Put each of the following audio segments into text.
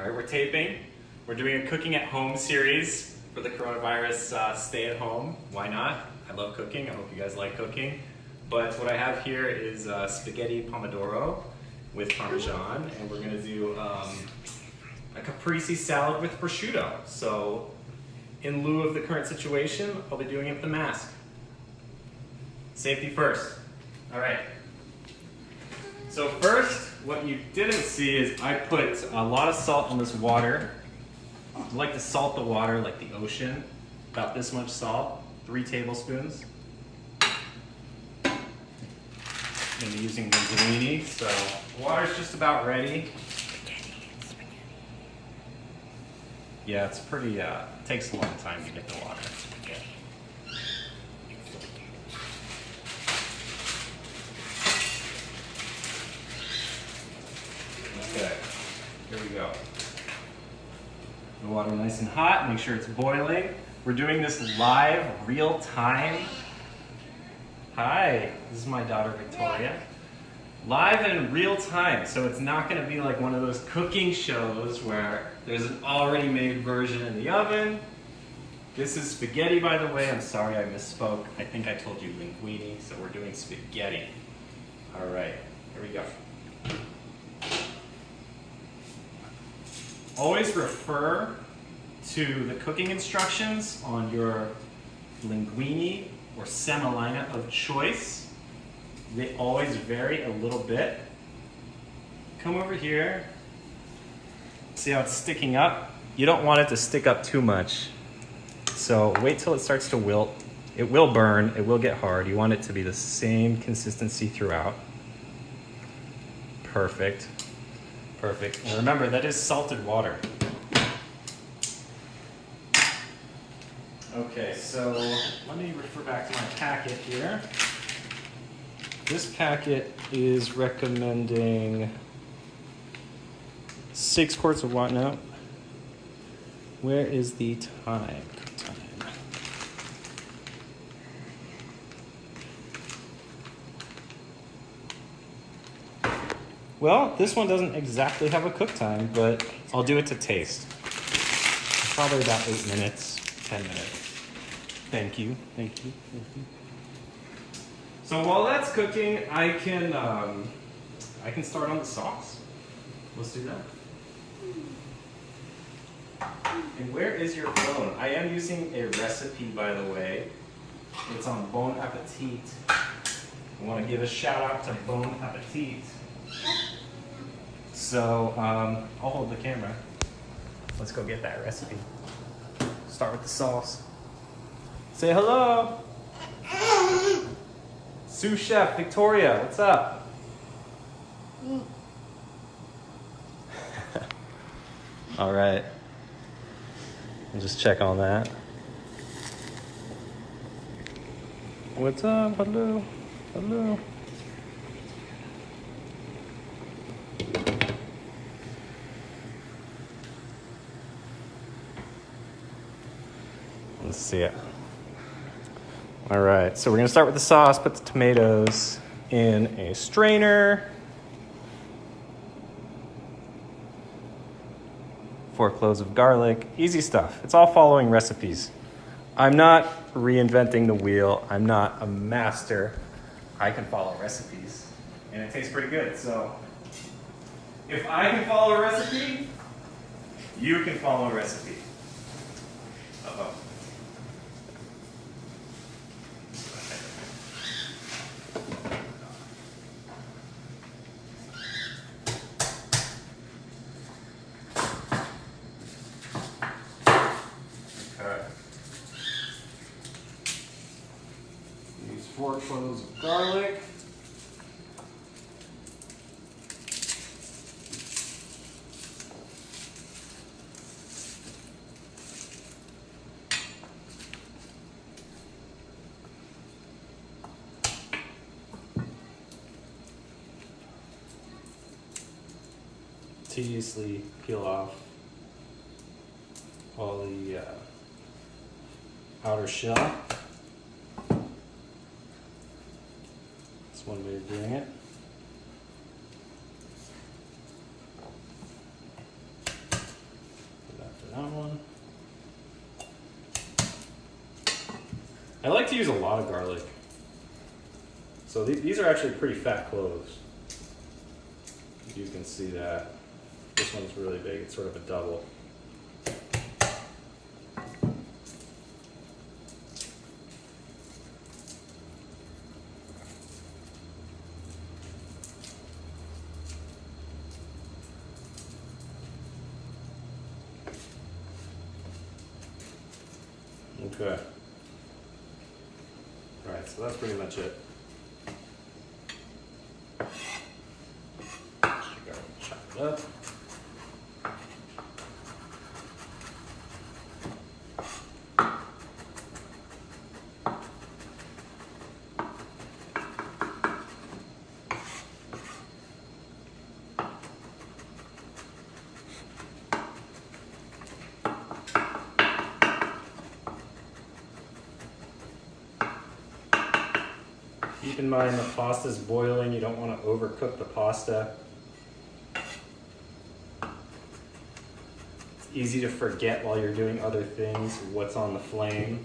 All right, we're taping. We're doing a cooking at home series for the coronavirus stay at home. Why not? I love cooking. I hope you guys like cooking. But what I have here is spaghetti pomodoro with Parmesan, and we're gonna do a caprese salad with prosciutto. So in lieu of the current situation, I'll be doing it with the mask. Safety first. All right. So first, what you didn't see is I put a lot of salt in this water. I like to salt the water like the ocean. About this much salt, 3 tablespoons. I'm gonna be using linguine, so water's just about ready. Yeah, it's pretty, it takes a long time to get the water. Okay, here we go. The water nice and hot, make sure it's boiling. We're doing this live, real time. Hi, this is my daughter Victoria. Live in real time, so it's not gonna be like one of those cooking shows where there's an already made version in the oven. This is spaghetti, by the way. I'm sorry I misspoke. I think I told you linguine, so we're doing spaghetti. All right, here we go. Always refer to the cooking instructions on your linguine or semolina of choice. They always vary a little bit. Come over here. See how it's sticking up? You don't want it to stick up too much. So wait till it starts to wilt. It will burn, it will get hard. You want it to be the same consistency throughout. Perfect. Perfect. And remember, that is salted water. Okay, so let me refer back to my packet here. This packet is recommending 6 quarts of water. No. Where is the time? Well, this one doesn't exactly have a cook time, but I'll do it to taste. Probably about 8 minutes, 10 minutes. Thank you, thank you, thank you. So while that's cooking, I can start on the sauce. Let's do that. And where is your phone? I am using a recipe, by the way. It's on Bon Appetit. I want to give a shout out to Bon Appetit. So I'll hold the camera. Let's go get that recipe. Start with the sauce. Say hello. Sous Chef Victoria, what's up? All right. I'll just check on that. What's up? Hello. Hello. Let's see it. All right, so we're gonna start with the sauce, put the tomatoes in a strainer. 4 cloves of garlic, easy stuff. It's all following recipes. I'm not reinventing the wheel. I'm not a master. I can follow recipes, and it tastes pretty good. So if I can follow a recipe, you can follow a recipe. Uh-oh. Use 4 cloves of garlic. Tediously peel off all the outer shell. That's one way of doing it. I like to use a lot of garlic. So these are actually pretty fat cloves. You can see that. This one's really big. It's sort of a double. Okay. All right, so that's pretty much it. Chop it up. Keep in mind the pasta's boiling. You don't want to overcook the pasta. It's easy to forget while you're doing other things what's on the flame.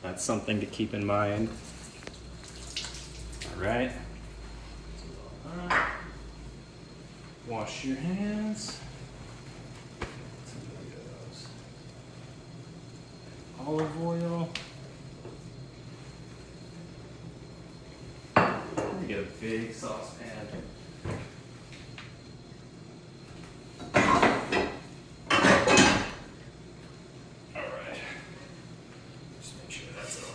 That's something to keep in mind. All right. Wash your hands. Tomatoes. Olive oil. Get a big saucepan. All right. Just make sure that's on.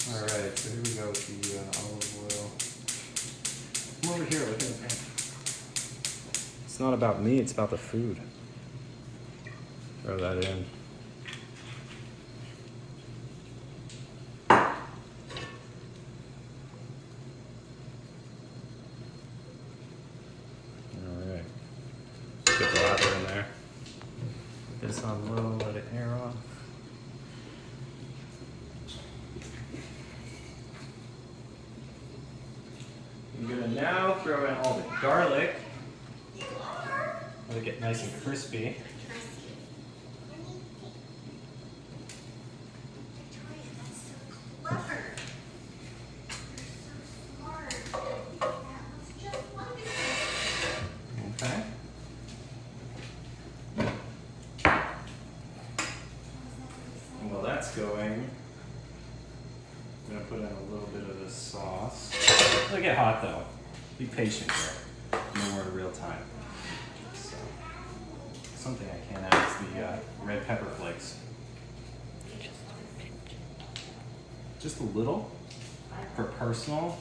All right, so here we go with the olive oil. Come over here, look in the pan. It's not about me, it's about the food. Throw that in. Alright. Get the lather in there. Put this on low, let it air off. I'm gonna now throw in all the garlic. Let it get nice and crispy. Okay. And while that's going, I'm gonna put in a little bit of this sauce. It'll get hot though. Be patient here. No more in real time. So, something I can't add is the red pepper flakes. Just a little for personal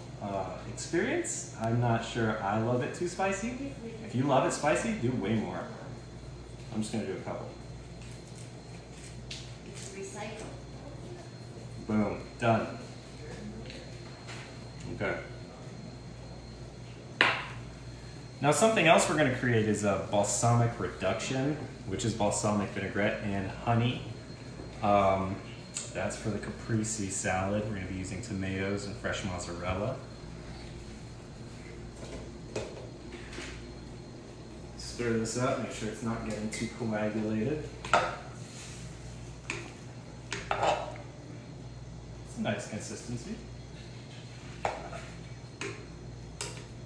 experience. I'm not sure I love it too spicy. If you love it spicy, do way more. I'm just gonna do a couple. It's recycled. Boom, done. Okay. Now something else we're going to create is a balsamic reduction, which is balsamic vinaigrette and honey. That's for the caprese salad. We're going to be using tomatoes and fresh mozzarella. Stir this up, make sure it's not getting too coagulated. It's a nice consistency.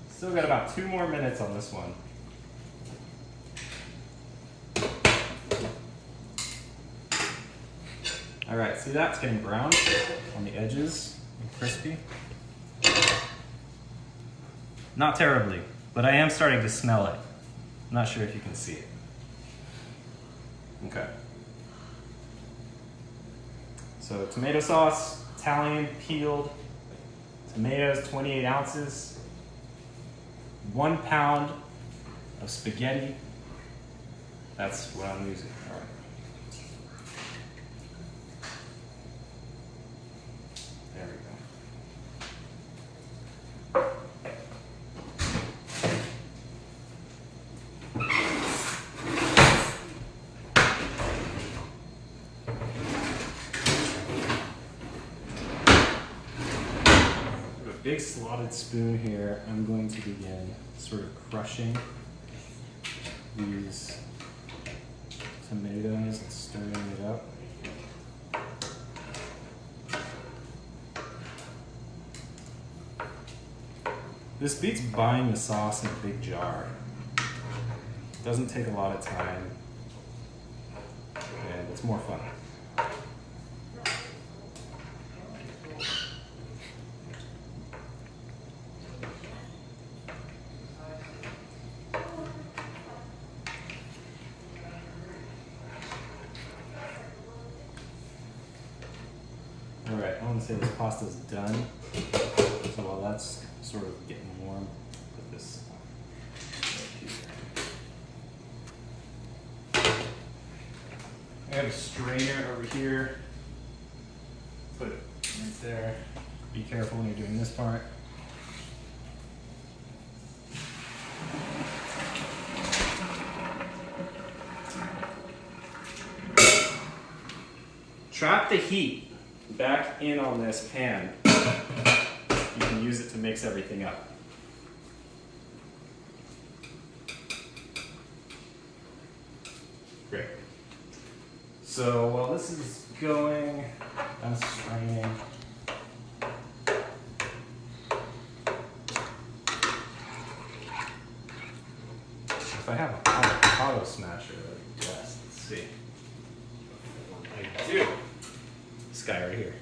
Still got about 2 more minutes on this one. All right, see that's getting brown on the edges and crispy. Not terribly, but I am starting to smell it. I'm not sure if you can see it. Okay. So tomato sauce, Italian peeled tomatoes, 28 ounces. 1 pound of spaghetti. That's what I'm using. All right. There we go. big slotted spoon here, I'm going to begin sort of crushing these tomatoes and stirring it up. This beats buying the sauce in a big jar. Doesn't take a lot of time, and it's more fun. All right, I want to say this pasta's done. So while that's sort of getting warm, put this right here. I have a strainer over here. Put it right there. Be careful when you're doing this part. Trap the heat back in on this pan. You can use it to mix everything up. Great. So while this is going, I'm straining. If I have a avocado smasher, that'd be best. Let's see. I do. This guy right here.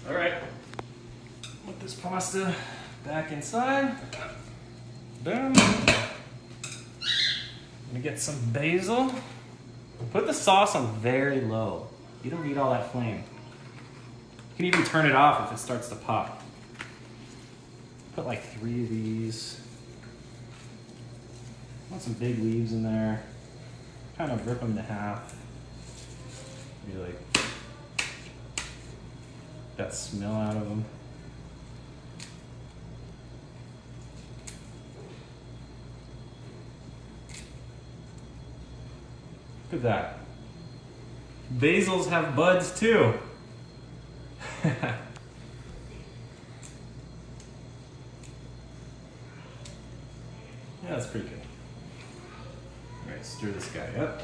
All right, put this pasta back inside. Boom. I'm gonna get some basil. Put the sauce on very low. You don't need all that flame. You can even turn it off if it starts to pop. Put like 3 of these. Want some big leaves in there. Kind of rip them to half. Maybe like that smell out of them. Look at that. Basils have buds too. Yeah, that's pretty good. All right, stir this guy up.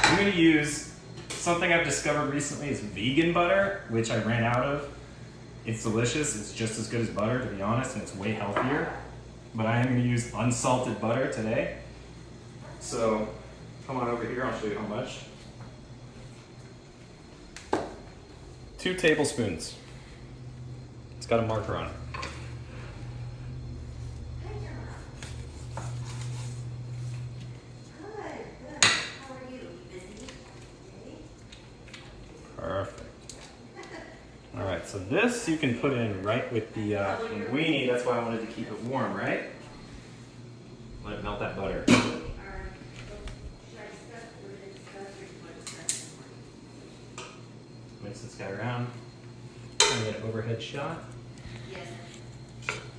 I'm going to use something I've discovered recently is vegan butter, which I ran out of. It's delicious. It's just as good as butter, to be honest, and it's way healthier. But I am going to use unsalted butter today. So come on over here. I'll show you how much. 2 tablespoons. It's got a marker on it. Perfect. All right, so this you can put in right with the linguine. That's why I wanted to keep it warm, right? Let it melt that butter. Mix this guy around. Trying to get an overhead shot. Yes.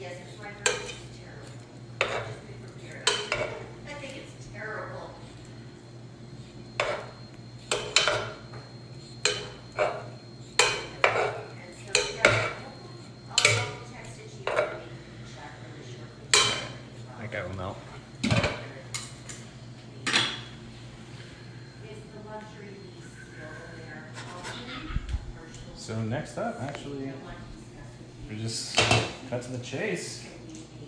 Yes, it's right now. It's terrible. Just be prepared. I think it's terrible. And so, yeah, I'll text it to you and we can chat really shortly. That guy will melt. Is the luxury lease still there? So next up, actually, we just cut to the chase.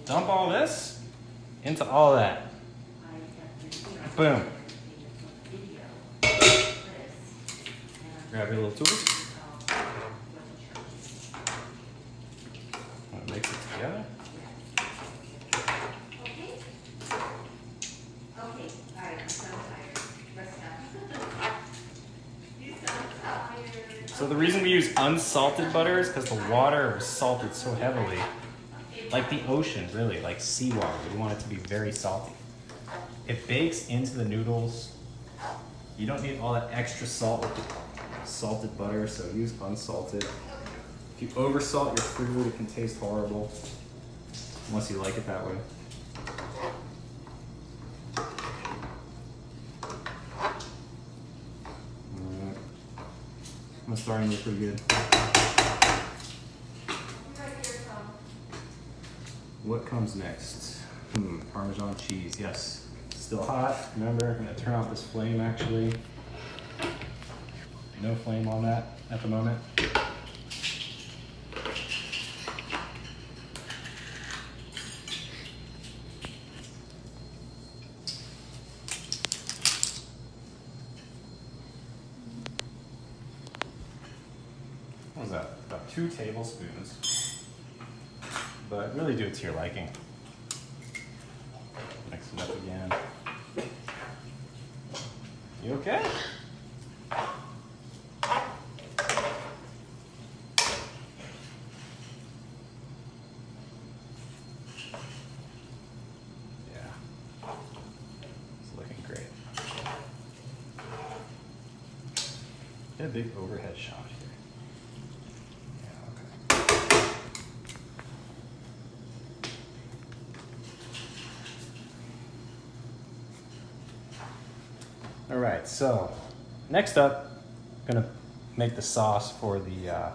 Dump all this into all that. Boom. Grab your little tools. So the reason we use unsalted butter is because the water was salted so heavily. Like the ocean, really, like seawater. We want it to be very salty. It bakes into the noodles. You don't need all that extra salt with the salted butter, so use unsalted. If you oversalt your food, it can taste horrible, unless you like it that way. Alright. I'm starting to look pretty good. What comes next? Parmesan cheese, yes. Still hot, remember, I'm gonna turn off this flame actually. No flame on that at the moment. What was that? About 2 tablespoons. But really do it to your liking. Mix it up again. You okay? Yeah. It's looking great. Get a big overhead shot here. Yeah, okay. All right, so next up, I'm gonna make the sauce for the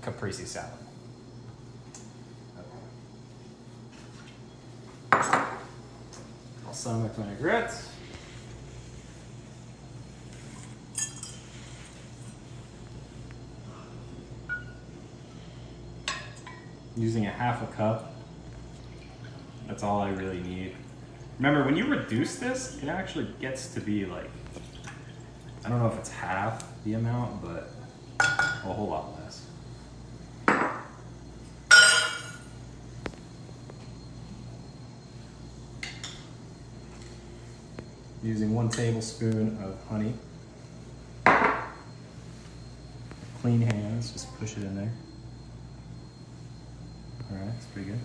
caprese salad. Balsamic vinaigrette. Using a 1/2 cup. That's all I really need. Remember, when you reduce this, it actually gets to be like, I don't know if it's half the amount, but a whole lot less. Using 1 tablespoon of honey. Clean hands, just push it in there. All right, that's pretty good.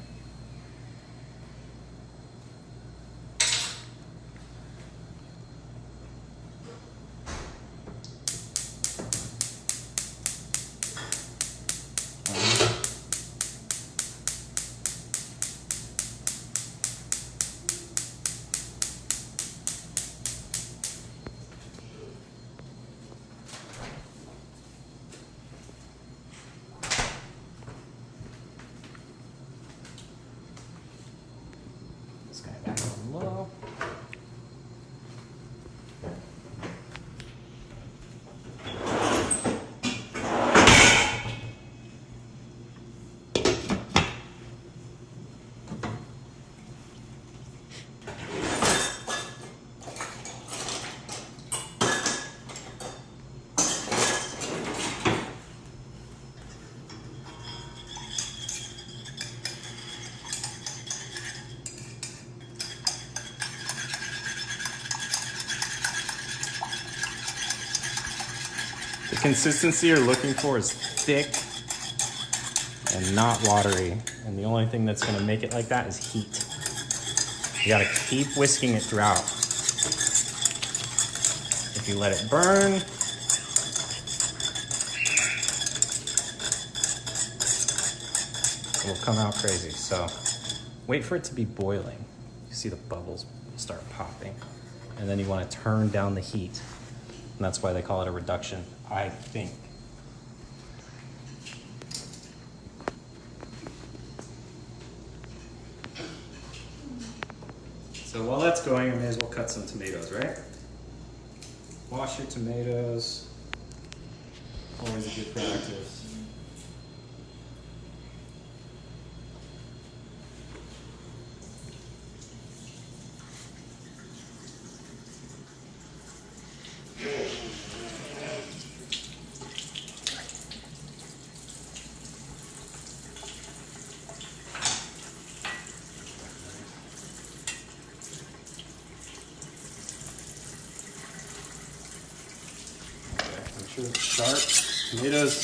This guy back on low. The consistency you're looking for is thick and not watery. And the only thing that's gonna make it like that is heat. You gotta keep whisking it throughout. If you let it burn, it will come out crazy. So wait for it to be boiling. You see the bubbles start popping. And then you wanna turn down the heat. And that's why they call it a reduction, I think. So while that's going, I may as well cut some tomatoes, right? Wash your tomatoes. Always a good practice. sure it's sharp. Tomatoes,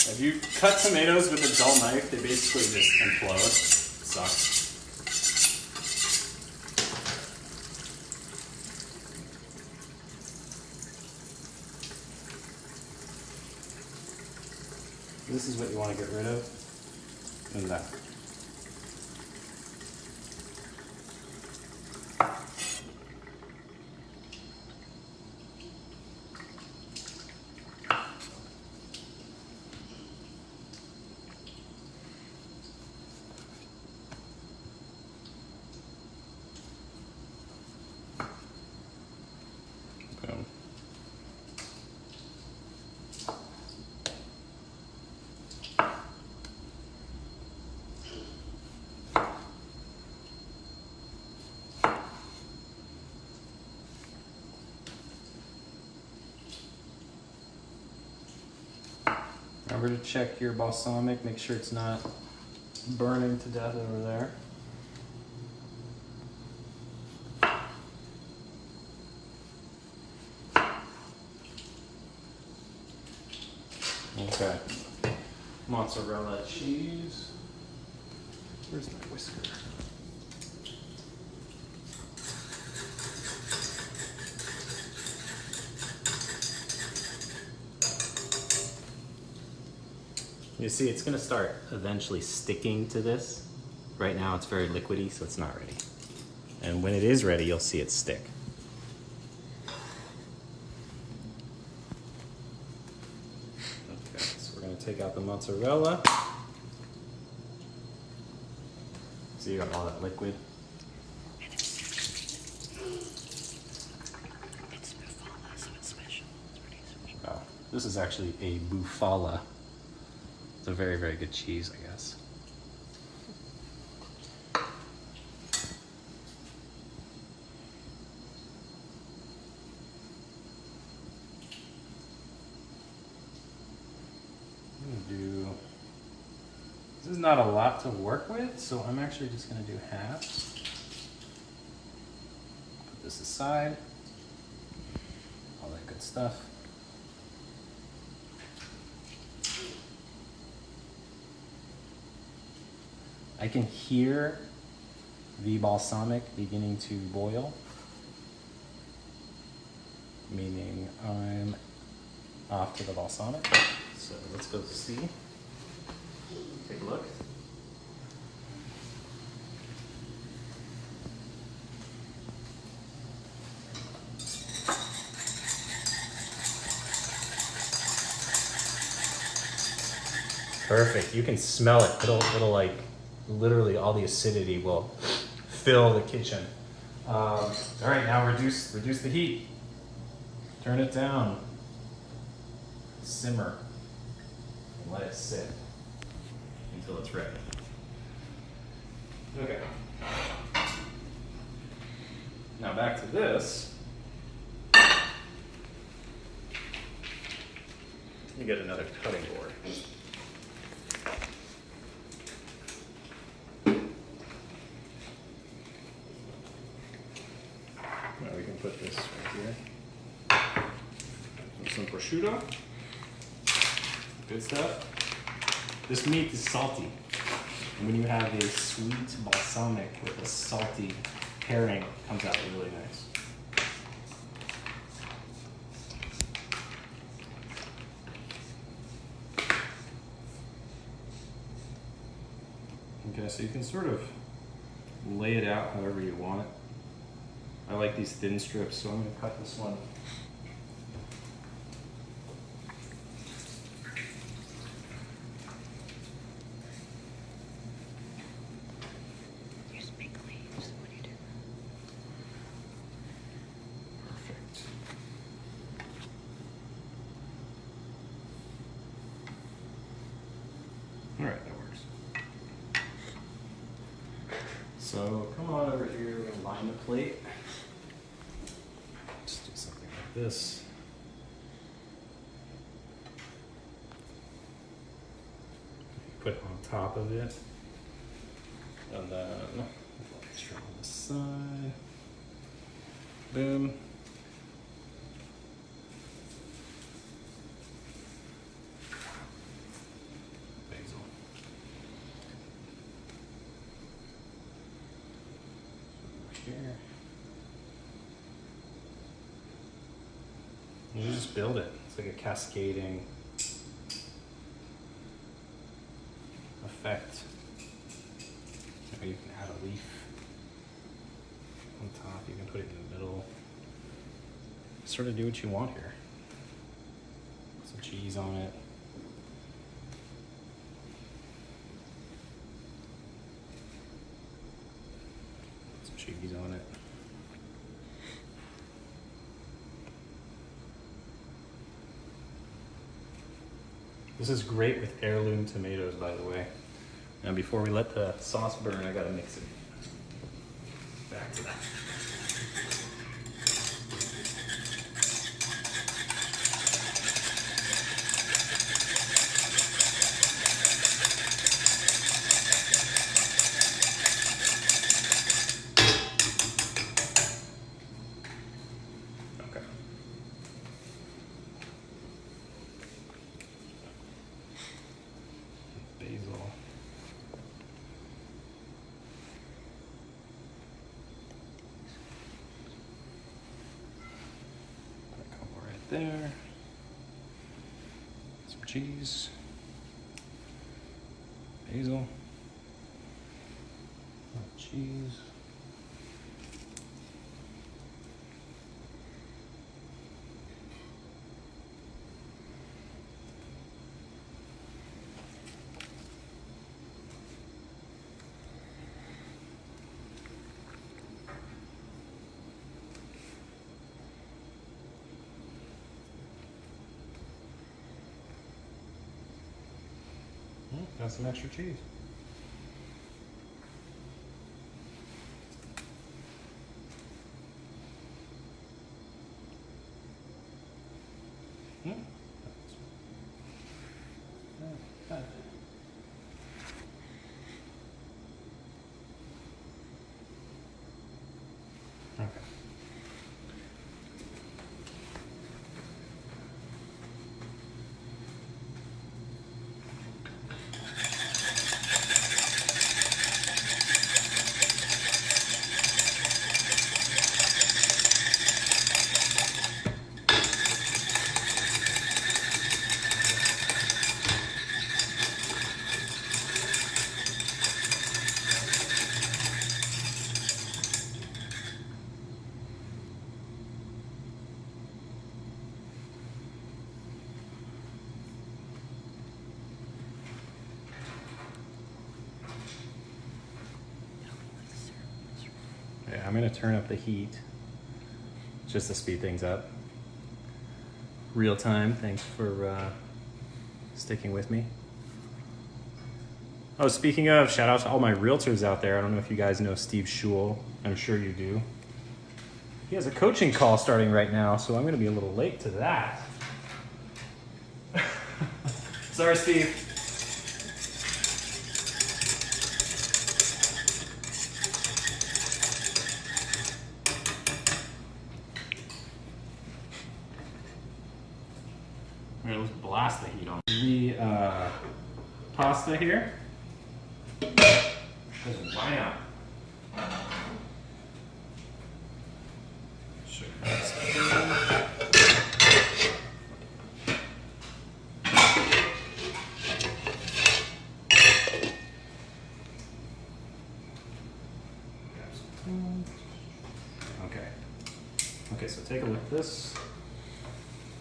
if you cut tomatoes with a dull knife, they basically just implode. Sucks. This is what you want to get rid of, and that. Boom. Remember to check your balsamic, make sure it's not burning to death over there. Okay. Mozzarella cheese. Where's my whisker? You see, it's gonna start eventually sticking to this. Right now it's very liquidy, so it's not ready. And when it is ready, you'll see it stick. Okay, so we're gonna take out the mozzarella. So you got all that liquid. It's bufala, so it's special. It's pretty special. Oh, this is actually a bufala. It's a very, very good cheese, I guess. This is not a lot to work with, so I'm actually just gonna do halves. Put this aside. All that good stuff. I can hear the balsamic beginning to boil, meaning I'm off to the balsamic. So let's go see. Take a look. Perfect. You can smell it. It'll like literally all the acidity will fill the kitchen. All right, now reduce the heat. Turn it down. Simmer. And let it sit until it's ready. Okay. Now back to this. You get another cutting board. Now we can put this right here. Some prosciutto. Good stuff. This meat is salty. And when you have a sweet balsamic with a salty pairing, it comes out really nice. Okay, so you can sort of lay it out however you want. I like these thin strips, so I'm going to cut this one. Here's big leaves. What do you do? Perfect. All right, that works. So come on over here, we're gonna line the plate. Let's do something like this. Put it on top of it. And then extra on the side. Boom. here. You just build it. It's like a cascading effect. You can add a leaf on top. You can put it in the middle. Sort of do what you want here. Put some cheese on it. Put some cheese on it. This is great with heirloom tomatoes, by the way. Now, before we let the sauce burn, I gotta mix it. Back to that. Okay. Basil. Put a couple right there. Some cheese. Basil. Cheese. Got some extra cheese. Okay. Yeah, I'm gonna turn up the heat just to speed things up. Real time, thanks for sticking with me. Oh, speaking of, shout out to all my realtors out there. I don't know if you guys know Steve Schul. I'm sure you do. He has a coaching call starting right now, so I'm gonna be a little late to that. Sorry, Steve. Let's blast the heat on. The pasta here. Because why not? Sure. Okay. Okay, so take a look at this.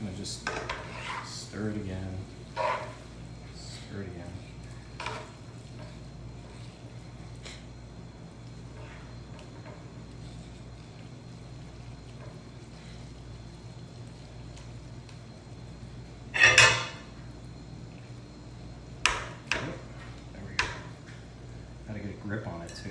I'm gonna just stir it again. Stir it again. There we go. Gotta get a grip on it too.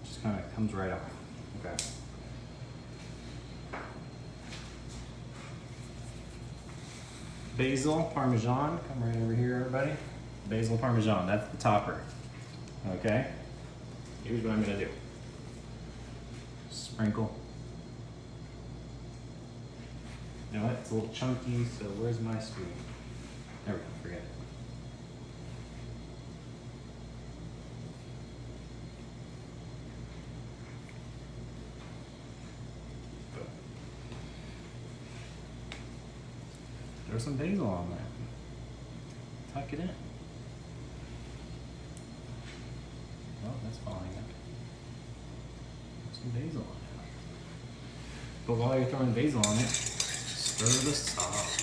Just kind of comes right off. Okay. Basil, Parmesan, come right over here, everybody. Basil Parmesan, that's the topper. Okay? Here's what I'm gonna do. Sprinkle. You know what? It's a little chunky, so where's my spoon? There we go, forget it. Boom. Throw some basil on there. Tuck it in. Oh, that's falling out. Some basil on it. But while you're throwing basil on it, stir the sauce.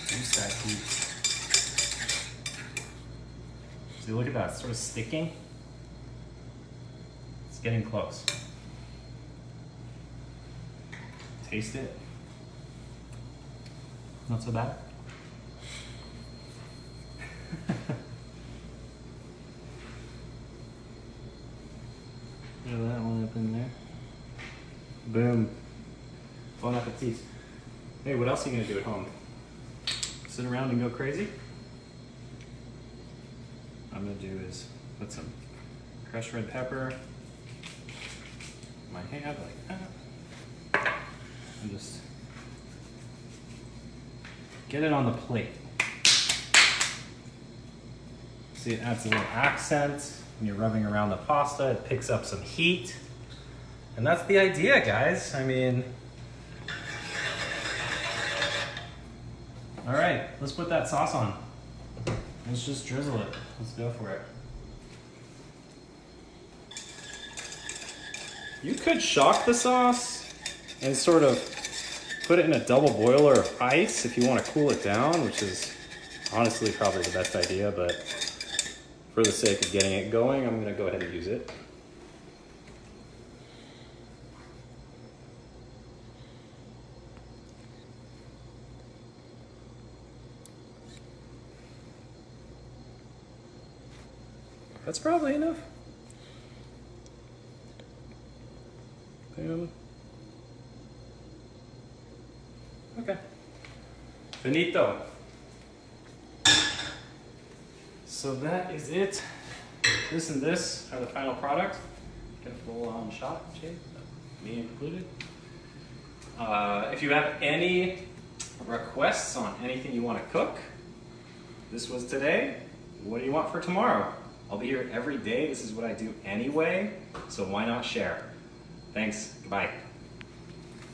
Juice that heat. See, look at that, it's sort of sticking. It's getting close. Taste it. Not so bad. Look at that one up in there. Boom. Bon appetit. Hey, what else are you gonna do at home? Sit around and go crazy? What I'm gonna do is put some crushed red pepper in my hand like that. And just get it on the plate. See, it adds a little accent. When you're rubbing around the pasta, it picks up some heat. And that's the idea, guys. I mean, all right, let's put that sauce on. Let's just drizzle it. Let's go for it. You could shock the sauce and sort of put it in a double boiler of ice if you want to cool it down, which is honestly probably the best idea, but for the sake of getting it going, I'm going to go ahead and use it. That's probably enough. Boom. Okay. Finito. So that is it. This and this are the final product. Get a full-on shot, Jade, me included. If you have any requests on anything you want to cook, this was today. What do you want for tomorrow? I'll be here every day. This is what I do anyway, so why not share? Thanks. Goodbye.